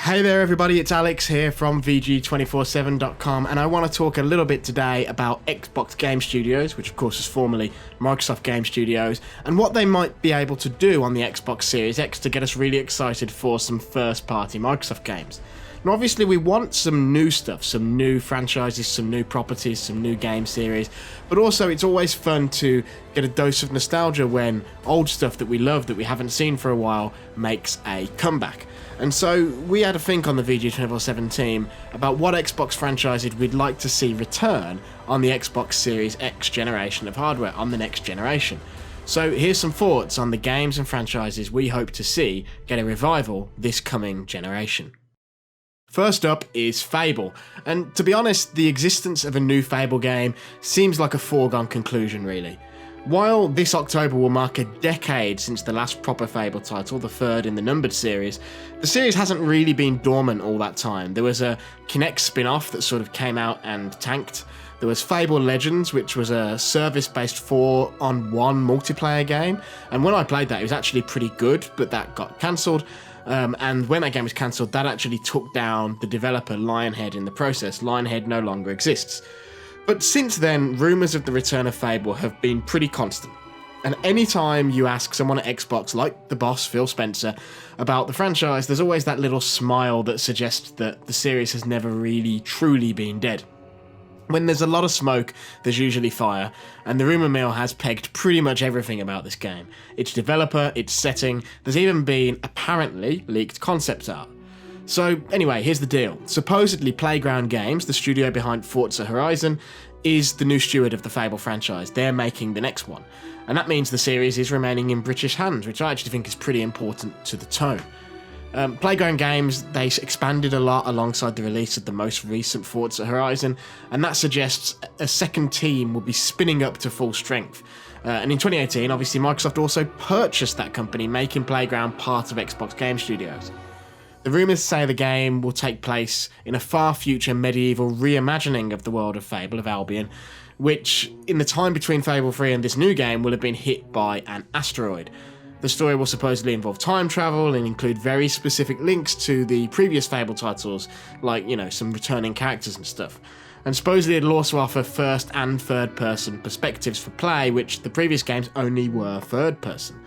Hey there everybody, it's Alex here from VG247.com, and I want to talk a little bit today about Xbox Game Studios, which of course is formerly Microsoft Game Studios, and what they might be able to do on the Xbox Series X to get us really excited for some first-party Microsoft games. Now obviously we want some new stuff, some new franchises, some new properties, some new game series, but also it's always fun to get a dose of nostalgia when old stuff that we love, that we haven't seen for a while, makes a comeback. And so we had a think on the VG247 team about what Xbox franchises we'd like to see return on the Xbox Series X generation of hardware, on the next generation. So here's some thoughts on the games and franchises we hope to see get a revival this coming generation. First up is Fable, and to be honest, the existence of a new Fable game seems like a foregone conclusion really. While this October will mark a decade since the last proper Fable title, the third in the numbered series, the series hasn't really been dormant all that time. There was a Kinect spin-off that sort of came out and tanked. There was Fable Legends, which was a service-based 4-on-1 multiplayer game, and when I played that it was actually pretty good, but that got cancelled. And when that game was cancelled, that actually took down the developer Lionhead in the process. Lionhead no longer exists. But since then, rumours of the return of Fable have been pretty constant. And anytime you ask someone at Xbox, like the boss Phil Spencer, about the franchise, there's always that little smile that suggests that the series has never really truly been dead. When there's a lot of smoke, there's usually fire, and the rumour mill has pegged pretty much everything about this game. Its developer, its setting, there's even been, apparently, leaked concept art. So anyway, here's the deal. Supposedly Playground Games, the studio behind Forza Horizon, is the new steward of the Fable franchise. They're making the next one. And that means the series is remaining in British hands, which I actually think is pretty important to the tone. Playground Games, they expanded a lot alongside the release of the most recent Forza Horizon, and that suggests a second team will be spinning up to full strength. And in 2018, obviously Microsoft also purchased that company, making Playground part of Xbox Game Studios. The rumours say the game will take place in a far future medieval reimagining of the world of Fable of Albion, which, in the time between Fable 3 and this new game, will have been hit by an asteroid. The story will supposedly involve time travel and include very specific links to the previous Fable titles, like, some returning characters and stuff. And supposedly it'll also offer first and third person perspectives for play, which the previous games only were third person.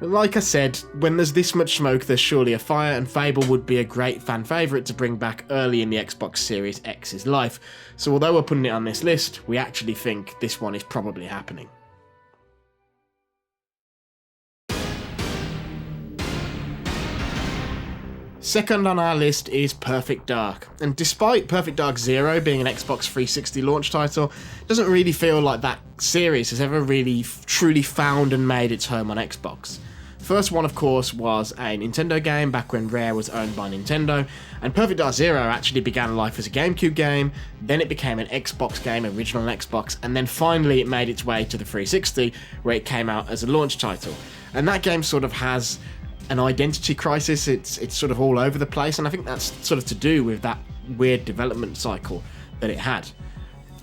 Like I said, when there's this much smoke, there's surely a fire, and Fable would be a great fan favourite to bring back early in the Xbox Series X's life. So although we're putting it on this list, we actually think this one is probably happening. Second on our list is Perfect Dark, and despite Perfect Dark Zero being an Xbox 360 launch title, it doesn't really feel like that series has ever really truly found and made its home on Xbox. First one, of course, was a Nintendo game back when Rare was owned by Nintendo, and Perfect Dark Zero actually began life as a GameCube game, then it became an Xbox game, original on Xbox, and then finally it made its way to the 360, where it came out as a launch title. And that game sort of has an identity crisis, it's sort of all over the place, and I think that's sort of to do with that weird development cycle that it had.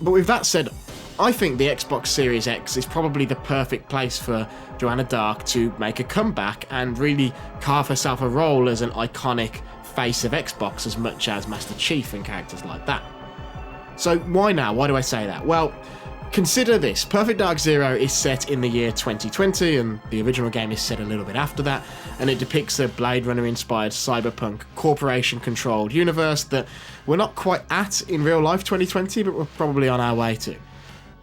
But with that said, I think the Xbox Series X is probably the perfect place for Joanna Dark to make a comeback and really carve herself a role as an iconic face of Xbox as much as Master Chief and characters like that. So why now? Why do I say that? Well, consider this. Perfect Dark Zero is set in the year 2020, and the original game is set a little bit after that, and it depicts a Blade Runner-inspired cyberpunk corporation-controlled universe that we're not quite at in real life 2020, but we're probably on our way to.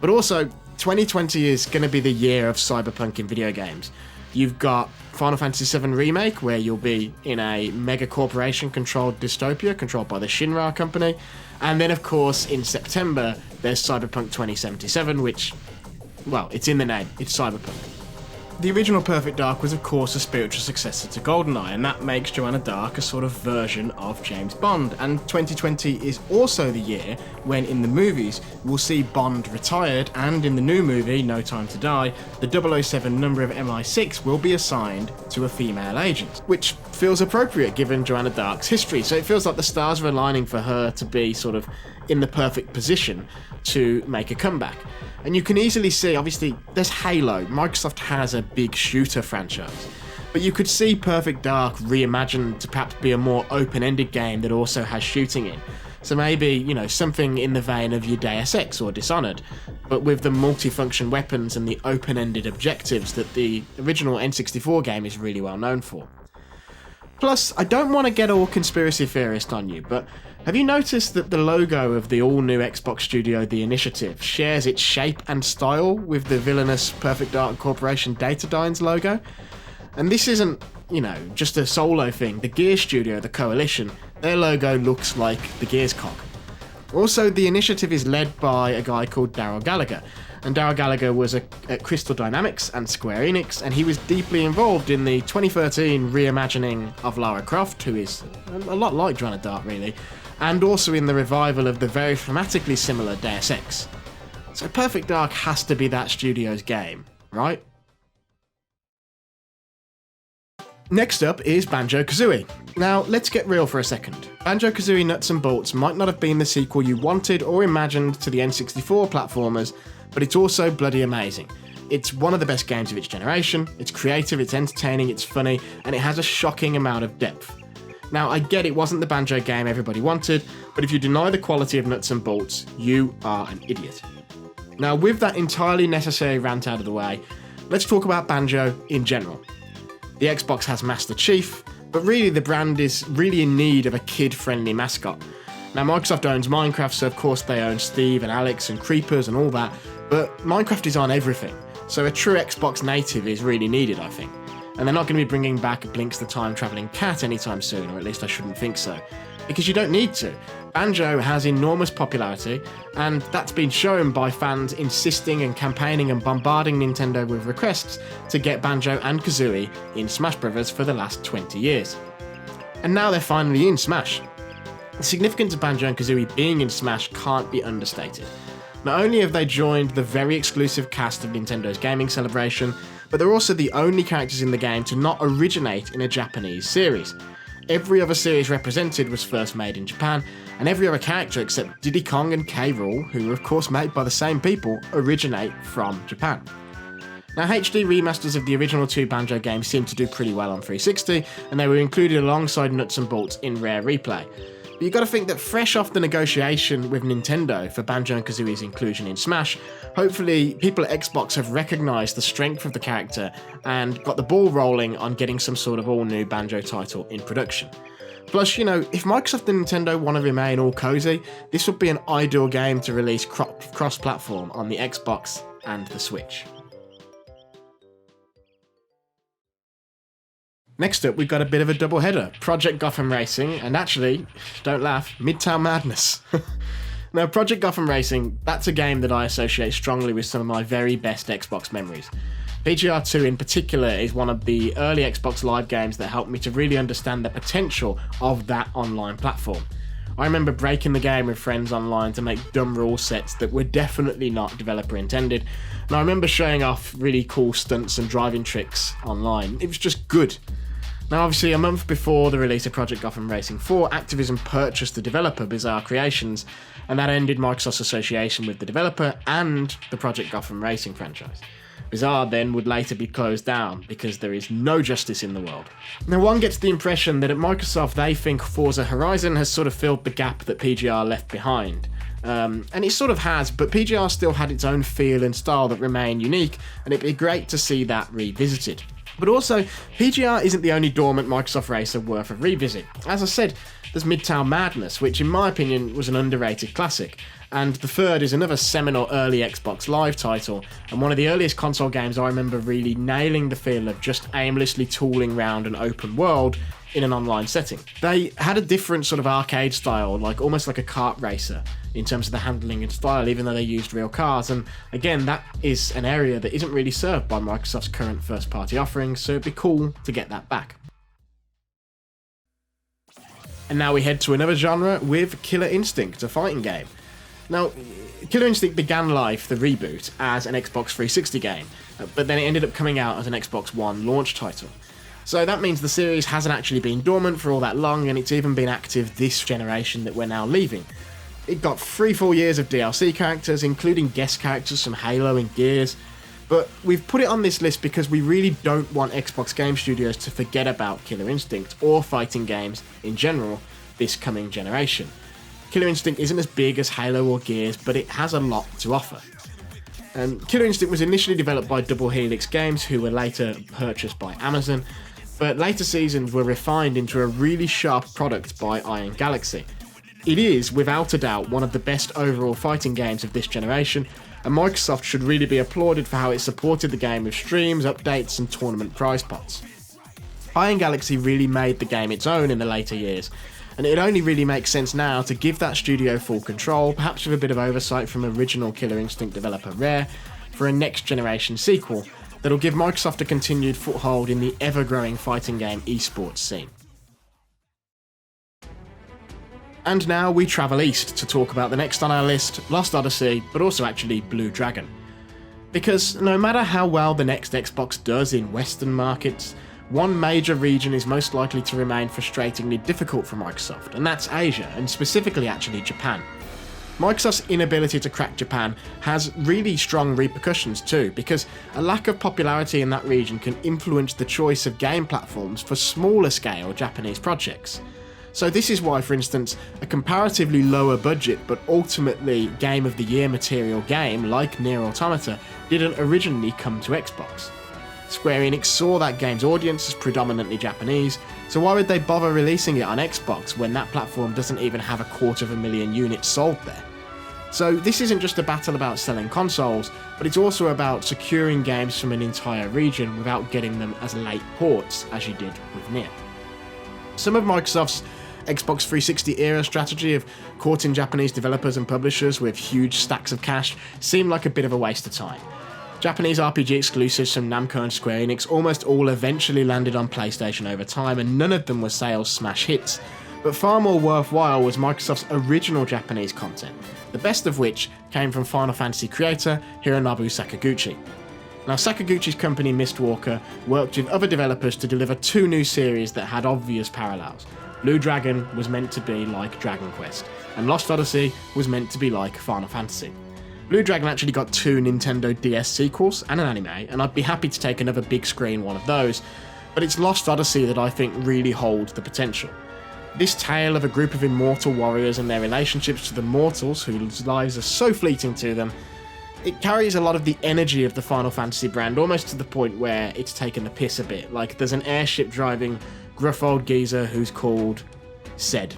But also, 2020 is going to be the year of cyberpunk in video games. You've got Final Fantasy VII Remake, where you'll be in a mega corporation-controlled dystopia controlled by the Shinra company, and then of course in September there's Cyberpunk 2077, which, well, it's in the name, it's cyberpunk. The original Perfect Dark was of course a spiritual successor to GoldenEye, and that makes Joanna Dark a sort of version of James Bond, and 2020 is also the year when in the movies we'll see Bond retired, and in the new movie, No Time to Die, the 007 number of MI6 will be assigned to a female agent, which feels appropriate given Joanna Dark's history, so it feels like the stars are aligning for her to be sort of in the perfect position to make a comeback. And you can easily see, obviously, there's Halo. Microsoft has a big shooter franchise. But you could see Perfect Dark reimagined to perhaps be a more open-ended game that also has shooting in. So maybe, something in the vein of your Deus Ex or Dishonored, but with the multifunction weapons and the open-ended objectives that the original N64 game is really well known for. Plus, I don't want to get all conspiracy theorist on you, but have you noticed that the logo of the all-new Xbox studio The Initiative shares its shape and style with the villainous Perfect Dark Corporation Datadyne's logo? And this isn't, just a solo thing. The Gears studio, the Coalition, their logo looks like the Gears cog. Also, The Initiative is led by a guy called Daryl Gallagher, and Daryl Gallagher was at Crystal Dynamics and Square Enix, and he was deeply involved in the 2013 reimagining of Lara Croft, who is a lot like Joanna Dark really, and also in the revival of the very thematically similar Deus Ex. So Perfect Dark has to be that studio's game, right? Next up is Banjo Kazooie. Now, let's get real for a second. Banjo Kazooie Nuts and Bolts might not have been the sequel you wanted or imagined to the N64 platformers, but it's also bloody amazing. It's one of the best games of its generation, it's creative, it's entertaining, it's funny, and it has a shocking amount of depth. Now, I get it wasn't the Banjo game everybody wanted, but if you deny the quality of Nuts and Bolts, you are an idiot. Now, with that entirely necessary rant out of the way, let's talk about Banjo in general. The Xbox has Master Chief, but really the brand is really in need of a kid-friendly mascot. Now, Microsoft owns Minecraft, so of course they own Steve and Alex and Creepers and all that, but Minecraft is on everything, so a true Xbox native is really needed, I think. And they're not going to be bringing back Blinks the Time-Travelling Cat anytime soon, or at least I shouldn't think so. Because you don't need to. Banjo has enormous popularity, and that's been shown by fans insisting and campaigning and bombarding Nintendo with requests to get Banjo and Kazooie in Smash Bros. For the last 20 years. And now they're finally in Smash. The significance of Banjo and Kazooie being in Smash can't be understated. Not only have they joined the very exclusive cast of Nintendo's gaming celebration, but they're also the only characters in the game to not originate in a Japanese series. Every other series represented was first made in Japan, and every other character except Diddy Kong and K. Rool, who were of course made by the same people, originate from Japan. Now, HD remasters of the original two Banjo games seem to do pretty well on 360, and they were included alongside Nuts and Bolts in Rare Replay. But you've got to think that fresh off the negotiation with Nintendo for Banjo and Kazooie's inclusion in Smash, hopefully people at Xbox have recognised the strength of the character and got the ball rolling on getting some sort of all-new Banjo title in production. Plus, if Microsoft and Nintendo want to remain all cozy, this would be an ideal game to release cross-platform on the Xbox and the Switch. Next up, we've got a bit of a double-header, Project Gotham Racing, and actually, don't laugh, Midtown Madness. Now, Project Gotham Racing, that's a game that I associate strongly with some of my very best Xbox memories. PGR2 in particular is one of the early Xbox Live games that helped me to really understand the potential of that online platform. I remember breaking the game with friends online to make dumb rule sets that were definitely not developer intended, and I remember showing off really cool stunts and driving tricks online. It was just good. Now, obviously, a month before the release of Project Gotham Racing 4, Activision purchased the developer Bizarre Creations, and that ended Microsoft's association with the developer and the Project Gotham Racing franchise. Bizarre then would later be closed down because there is no justice in the world. Now, one gets the impression that at Microsoft they think Forza Horizon has sort of filled the gap that PGR left behind. And it sort of has, but PGR still had its own feel and style that remain unique, and it'd be great to see that revisited. But also, PGR isn't the only dormant Microsoft racer worth a revisit. As I said, there's Midtown Madness, which in my opinion was an underrated classic, and the third is another seminal early Xbox Live title, and one of the earliest console games I remember really nailing the feel of just aimlessly tooling around an open world in an online setting. They had a different sort of arcade style, almost like a kart racer, in terms of the handling and style, even though they used real cars, and again, that is an area that isn't really served by Microsoft's current first-party offerings, so it'd be cool to get that back. And now we head to another genre with Killer Instinct, a fighting game. Now, Killer Instinct began life, the reboot, as an Xbox 360 game, but then it ended up coming out as an Xbox One launch title. So that means the series hasn't actually been dormant for all that long, and it's even been active this generation that we're now leaving. It got 3 full years of DLC characters, including guest characters from Halo and Gears. But we've put it on this list because we really don't want Xbox Game Studios to forget about Killer Instinct or fighting games in general this coming generation. Killer Instinct isn't as big as Halo or Gears, but it has a lot to offer. Killer Instinct was initially developed by Double Helix Games, who were later purchased by Amazon, but later seasons were refined into a really sharp product by Iron Galaxy. It is, without a doubt, one of the best overall fighting games of this generation, and Microsoft should really be applauded for how it supported the game with streams, updates and tournament prize pots. Iron Galaxy really made the game its own in the later years, and it only really makes sense now to give that studio full control, perhaps with a bit of oversight from original Killer Instinct developer Rare, for a next generation sequel that'll give Microsoft a continued foothold in the ever-growing fighting game esports scene. And now we travel east to talk about the next on our list, Lost Odyssey, but also actually Blue Dragon. Because no matter how well the next Xbox does in Western markets, one major region is most likely to remain frustratingly difficult for Microsoft, and that's Asia, and specifically actually Japan. Microsoft's inability to crack Japan has really strong repercussions too, because a lack of popularity in that region can influence the choice of game platforms for smaller scale Japanese projects. So this is why, for instance, a comparatively lower budget but ultimately Game of the Year material game like Nier Automata didn't originally come to Xbox. Square Enix saw that game's audience as predominantly Japanese, so why would they bother releasing it on Xbox when that platform doesn't even have 250,000 units sold there? So this isn't just a battle about selling consoles, but it's also about securing games from an entire region without getting them as late ports as you did with Nier. Some of Microsoft's Xbox 360 era strategy of courting Japanese developers and publishers with huge stacks of cash seemed like a bit of a waste of time. Japanese RPG exclusives from Namco and Square Enix almost all eventually landed on PlayStation over time, and none of them were sales smash hits. But far more worthwhile was Microsoft's original Japanese content, the best of which came from Final Fantasy creator Hironobu Sakaguchi. Now, Sakaguchi's company Mistwalker worked with other developers to deliver 2 new series that had obvious parallels. Blue Dragon was meant to be like Dragon Quest, and Lost Odyssey was meant to be like Final Fantasy. Blue Dragon actually got 2 Nintendo DS sequels and an anime, and I'd be happy to take another big screen one of those, but it's Lost Odyssey that I think really holds the potential. This tale of a group of immortal warriors and their relationships to the mortals whose lives are so fleeting to them, it carries a lot of the energy of the Final Fantasy brand, almost to the point where it's taken the piss a bit. Like, there's an airship driving gruff old geezer who's called Ced,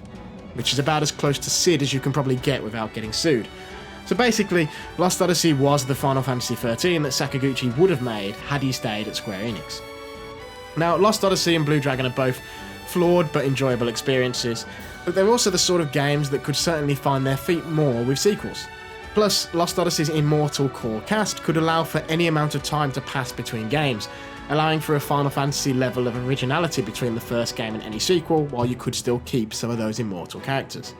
which is about as close to Sid as you can probably get without getting sued. So basically, Lost Odyssey was the Final Fantasy XIII that Sakaguchi would have made had he stayed at Square Enix. Now, Lost Odyssey and Blue Dragon are both flawed but enjoyable experiences, but they're also the sort of games that could certainly find their feet more with sequels. Plus, Lost Odyssey's immortal core cast could allow for any amount of time to pass between games, allowing for a Final Fantasy level of originality between the first game and any sequel, while you could still keep some of those immortal characters.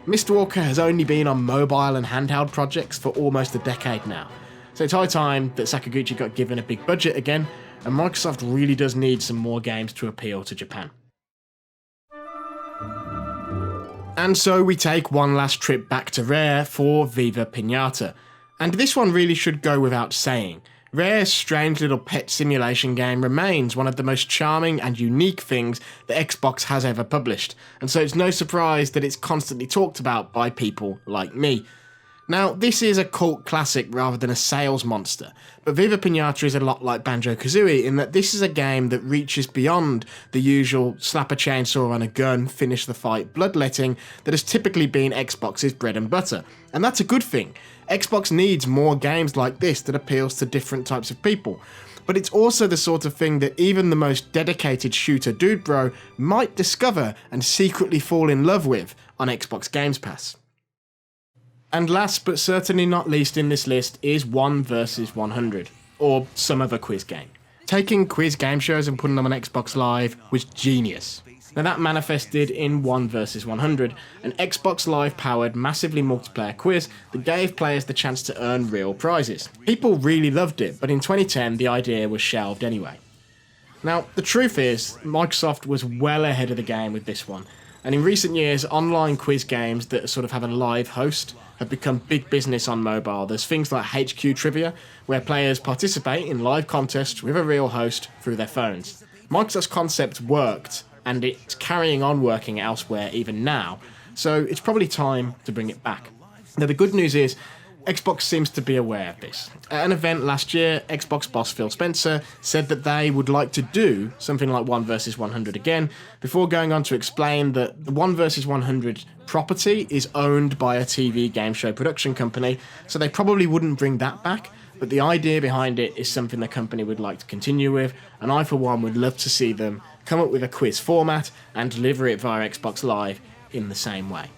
Mistwalker has only been on mobile and handheld projects for almost a decade now, so it's high time that Sakaguchi got given a big budget again, and Microsoft really does need some more games to appeal to Japan. And so we take one last trip back to Rare for Viva Pinata, and this one really should go without saying. Rare's strange little pet simulation game remains one of the most charming and unique things that Xbox has ever published, and so it's no surprise that it's constantly talked about by people like me. Now, this is a cult classic rather than a sales monster, but Viva Pinata is a lot like Banjo Kazooie in that this is a game that reaches beyond the usual slap a chainsaw on a gun, finish the fight bloodletting that has typically been Xbox's bread and butter, and that's a good thing. Xbox needs more games like this that appeals to different types of people, but it's also the sort of thing that even the most dedicated shooter dude bro might discover and secretly fall in love with on Xbox Games Pass. And last but certainly not least in this list is 1 vs 100, or some other quiz game. Taking quiz game shows and putting them on Xbox Live was genius. Now that manifested in 1 vs 100, an Xbox Live powered massively multiplayer quiz that gave players the chance to earn real prizes. People really loved it, but in 2010 the idea was shelved anyway. Now the truth is, Microsoft was well ahead of the game with this one. And in recent years, online quiz games that sort of have a live host have become big business on mobile. There's things like HQ Trivia, where players participate in live contests with a real host through their phones. Microsoft's concept worked, and it's carrying on working elsewhere even now, so it's probably time to bring it back. Now, the good news is, Xbox seems to be aware of this. At an event last year, Xbox boss Phil Spencer said that they would like to do something like 1 vs 100 again, before going on to explain that the 1 vs 100 property is owned by a TV game show production company, so they probably wouldn't bring that back, but the idea behind it is something the company would like to continue with, and I for one would love to see them come up with a quiz format and deliver it via Xbox Live in the same way.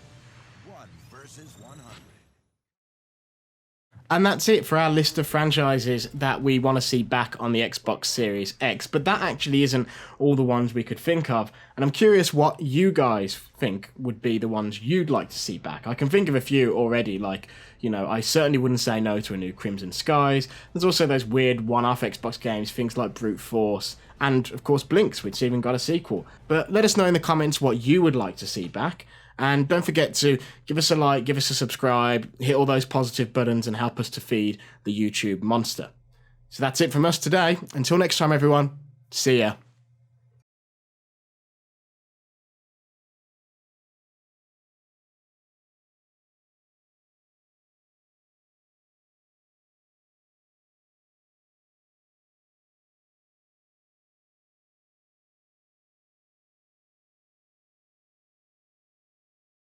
And that's it for our list of franchises that we want to see back on the Xbox Series X. But that actually isn't all the ones we could think of. And I'm curious what you guys think would be the ones you'd like to see back. I can think of a few already, like, I certainly wouldn't say no to a new Crimson Skies. There's also those weird one-off Xbox games, things like Brute Force, and of course Blinks, which even got a sequel. But let us know in the comments what you would like to see back. And don't forget to give us a like, give us a subscribe, hit all those positive buttons and help us to feed the YouTube monster. So that's it from us today. Until next time, everyone, see ya.